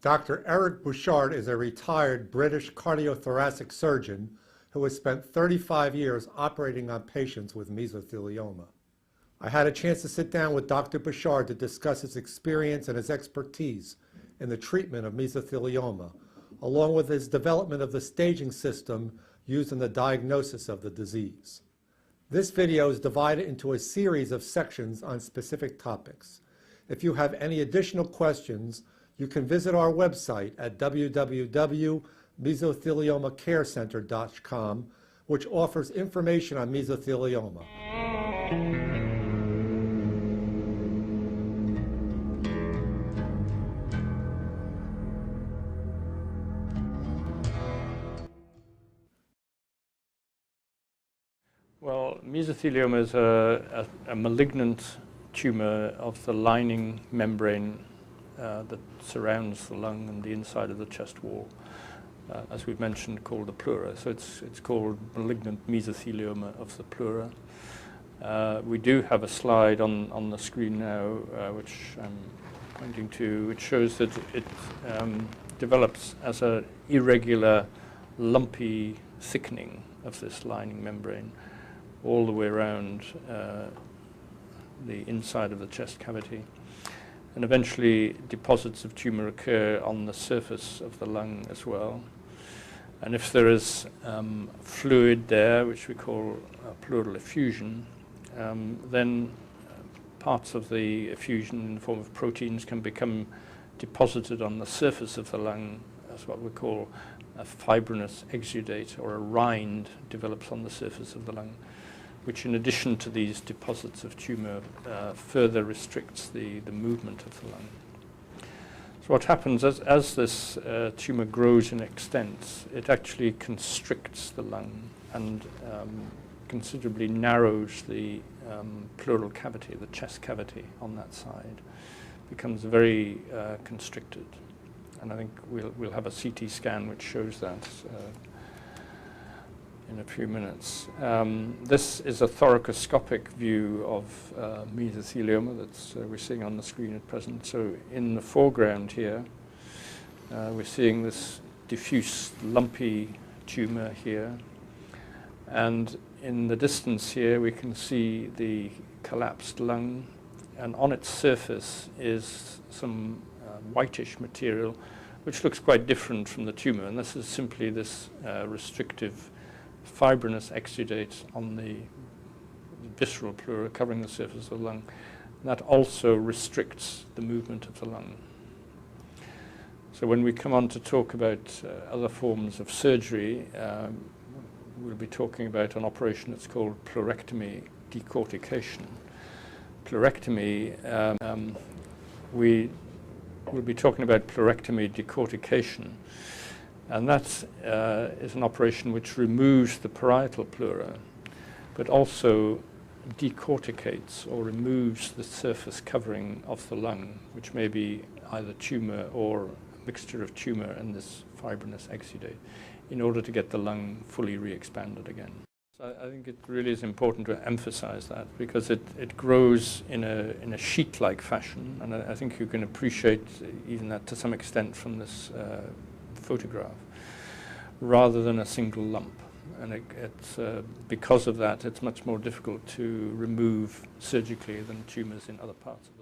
Dr. Eric Bouchard is a retired British cardiothoracic surgeon who has spent 35 years operating on patients with mesothelioma. I had a chance to sit down with Dr. Bouchard to discuss his experience and his expertise in the treatment of mesothelioma, along with his development of the staging system used in the diagnosis of the disease. This video is divided into a series of sections on specific topics. If you have any additional questions, you can visit our website at www.mesotheliomacarecenter.com, which offers information on mesothelioma. Well, mesothelioma is a malignant tumor of the lining membrane that surrounds the lung and the inside of the chest wall, as we've mentioned, called the pleura. So it's called malignant mesothelioma of the pleura. We do have a slide on the screen now, which I'm pointing to, which shows that it develops as an irregular, lumpy thickening of this lining membrane all the way around the inside of the chest cavity. And eventually deposits of tumor occur on the surface of the lung as well. And if there is fluid there, which we call pleural effusion, then parts of the effusion in the form of proteins can become deposited on the surface of the lung as what we call a fibrinous exudate, or a rind develops on the surface of the lung, which in addition to these deposits of tumor further restricts the movement of the lung. So what happens as this tumor grows and extends, it actually constricts the lung and considerably narrows the pleural cavity, the chest cavity on that side, becomes very constricted. And I think we'll have a CT scan which shows that in a few minutes. This is a thoracoscopic view of mesothelioma that we're seeing on the screen at present. So in the foreground here, we're seeing this diffuse lumpy tumor here. And in the distance here, we can see the collapsed lung. And on its surface is some whitish material, which looks quite different from the tumor. And this is simply this restrictive fibrinous exudate on the visceral pleura covering the surface of the lung. That also restricts the movement of the lung. So when we come on to talk about other forms of surgery, we'll be talking about an operation that's called pleurectomy decortication. Pleurectomy, we will be talking about pleurectomy decortication. And that is an operation which removes the parietal pleura, but also decorticates or removes the surface covering of the lung, which may be either tumor or a mixture of tumor and this fibrinous exudate, in order to get the lung fully re-expanded again. So I think it really is important to emphasize that, because it grows in a sheet-like fashion, and I think you can appreciate even that to some extent from this photograph, rather than a single lump. And because of that, it's much more difficult to remove surgically than tumors in other parts of the